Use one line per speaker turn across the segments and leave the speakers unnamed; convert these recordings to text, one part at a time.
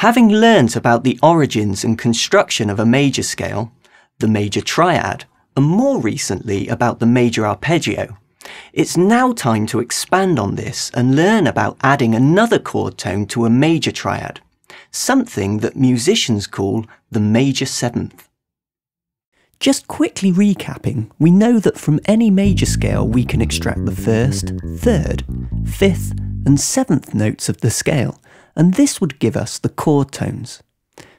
Having learnt about the origins and construction of a major scale, the Major Triad, and more recently about the Major Arpeggio, it's now time to expand on this and learn about adding another chord tone to a major triad, something that musicians call the major seventh. Just quickly recapping, we know that from any major scale we can extract the first, third, fifth and seventh notes of the scale, and this would give us the chord tones.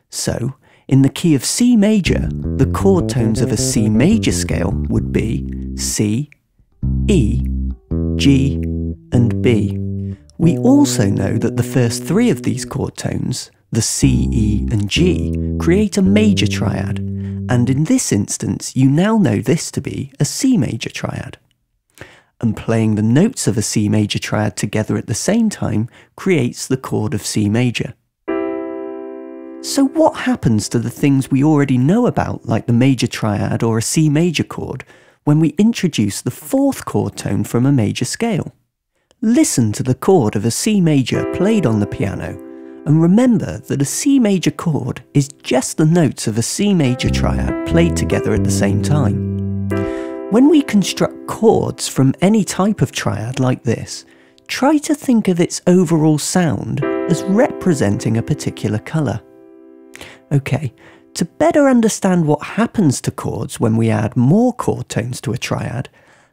So, in the key of C major, the chord tones of a C major scale would be C, E, G and B. We also know that the first three of these chord tones, the C, E and G, create a major triad, and in this instance you now know this to be a C major triad. And playing the notes of a C major triad together at the same time creates the chord of C major. So what happens to the things we already know about, like the major triad or a C major chord, when we introduce the fourth chord tone from a major scale? Listen to the chord of a C major played on the piano, and remember that a C major chord is just the notes of a C major triad played together at the same time. When we construct chords from any type of triad like this, try to think of its overall sound as representing a particular colour. Okay, to better understand what happens to chords when we add more chord tones to a triad,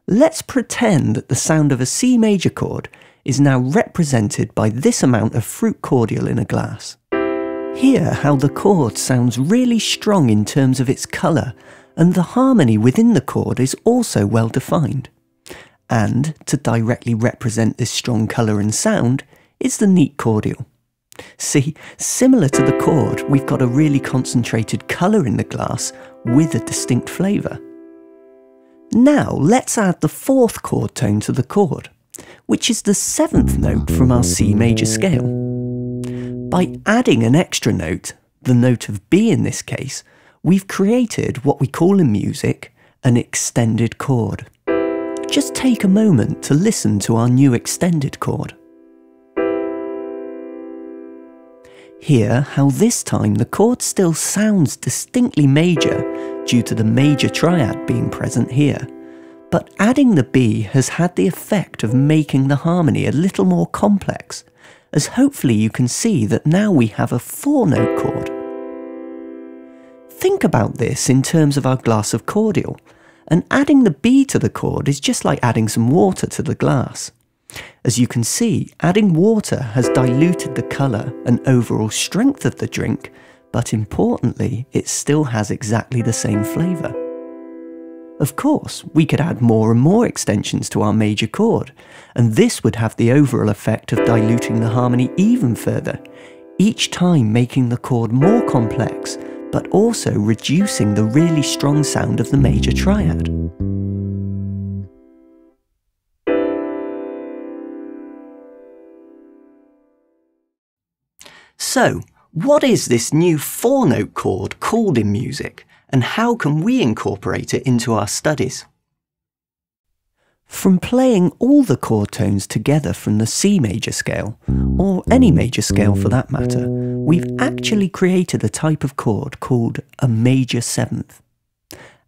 let's pretend that the sound of a C major chord is now represented by this amount of fruit cordial in a glass. Hear how the chord sounds really strong in terms of its colour, and the harmony within the chord is also well defined. And, to directly represent this strong colour and sound, is the neat cordial. See, similar to the chord, we've got a really concentrated colour in the glass with a distinct flavour. Now let's add the fourth chord tone to the chord, which is the seventh note from our C major scale. By adding an extra note, the note of B in this case, we've created what we call in music an extended chord. Just take a moment to listen to our new extended chord. Hear how this time the chord still sounds distinctly major due to the major triad being present here, but adding the B has had the effect of making the harmony a little more complex, as hopefully you can see that now we have a four-note chord. Think about this in terms of our glass of cordial, and adding the B to the chord is just like adding some water to the glass. As you can see, adding water has diluted the colour and overall strength of the drink, but importantly, it still has exactly the same flavour. Of course, we could add more and more extensions to our major chord, and this would have the overall effect of diluting the harmony even further, each time making the chord more complex, but also reducing the really strong sound of the major triad. So, what is this new four-note chord called in music, and how can we incorporate it into our studies? From playing all the chord tones together from the C major scale, or any major scale for that matter, we've actually created a type of chord called a major seventh.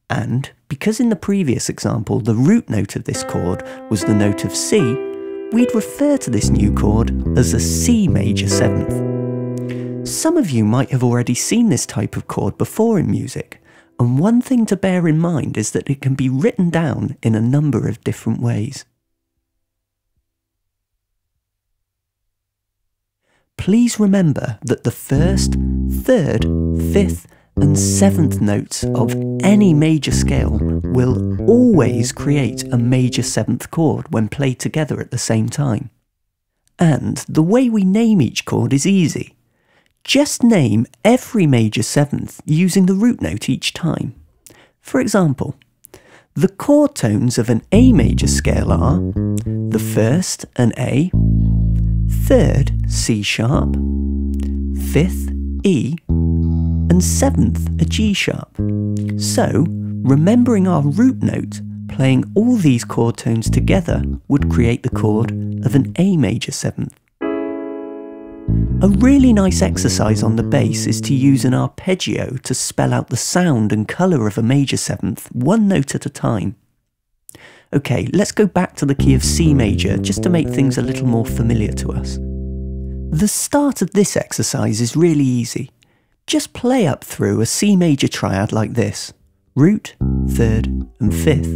And, because in the previous example the root note of this chord was the note of C, we'd refer to this new chord as a C major seventh. Some of you might have already seen this type of chord before in music, and one thing to bear in mind is that it can be written down in a number of different ways. Please remember that the first, third, fifth and seventh notes of any major scale will always create a major seventh chord when played together at the same time. And the way we name each chord is easy. Just name every major seventh using the root note each time. For example, the chord tones of an A major scale are the first, an A, third, C sharp, fifth, E, and seventh, a G sharp. So, remembering our root note, playing all these chord tones together would create the chord of an A major seventh. A really nice exercise on the bass is to use an arpeggio to spell out the sound and colour of a major seventh, one note at a time. Okay, let's go back to the key of C major just to make things a little more familiar to us. The start of this exercise is really easy. Just play up through a C major triad like this: root, third and fifth.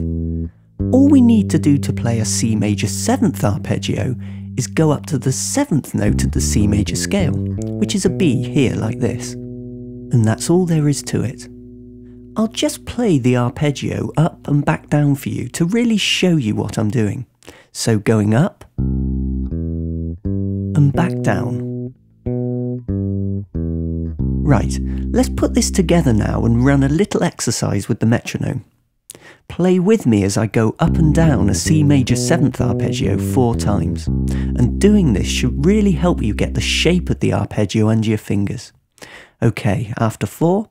All we need to do to play a C major seventh arpeggio is go up to the seventh note of the C major scale, which is a B here like this. And that's all there is to it. I'll just play the arpeggio up and back down for you to really show you what I'm doing. So going up and back down. Right, let's put this together now and run a little exercise with the metronome. Play with me as I go up and down a C major seventh arpeggio 4 times, and doing this should really help you get the shape of the arpeggio under your fingers. Okay, after 4,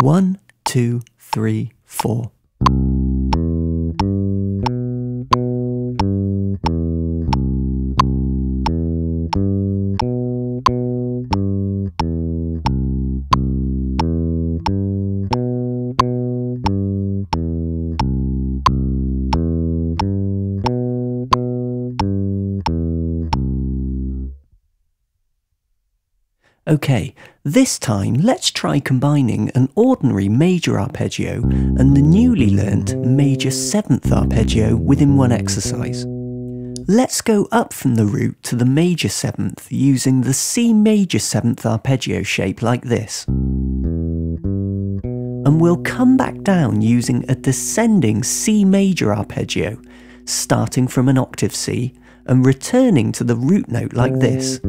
1, 2, 3, 4. Okay, this time let's try combining an ordinary major arpeggio and the newly learnt major seventh arpeggio within one exercise. Let's go up from the root to the major seventh using the C major seventh arpeggio shape like this. And we'll come back down using a descending C major arpeggio, starting from an octave C and returning to the root note like this.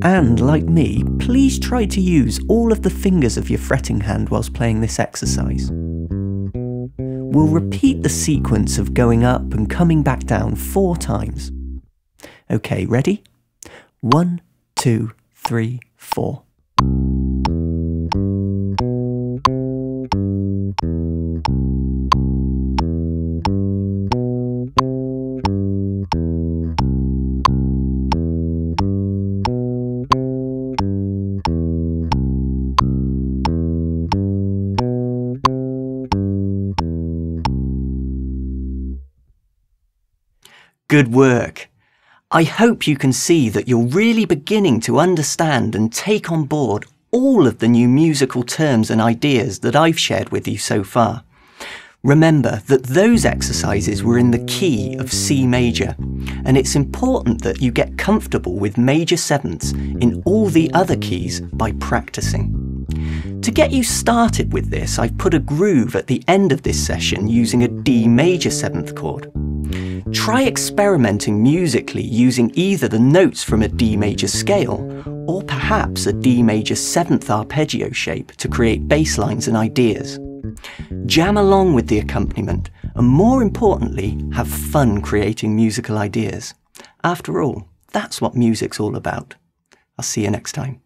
And like me, please try to use all of the fingers of your fretting hand whilst playing this exercise. We'll repeat the sequence of going up and coming back down 4 times. Okay, ready? 1, 2, 3, 4. Good work. I hope you can see that you're really beginning to understand and take on board all of the new musical terms and ideas that I've shared with you so far. Remember that those exercises were in the key of C major, and it's important that you get comfortable with major sevenths in all the other keys by practicing. To get you started with this, I've put a groove at the end of this session using a D major seventh chord. Try experimenting musically using either the notes from a D major scale or perhaps a D major seventh arpeggio shape to create bass lines and ideas. Jam along with the accompaniment and, more importantly, have fun creating musical ideas. After all, that's what music's all about. I'll see you next time.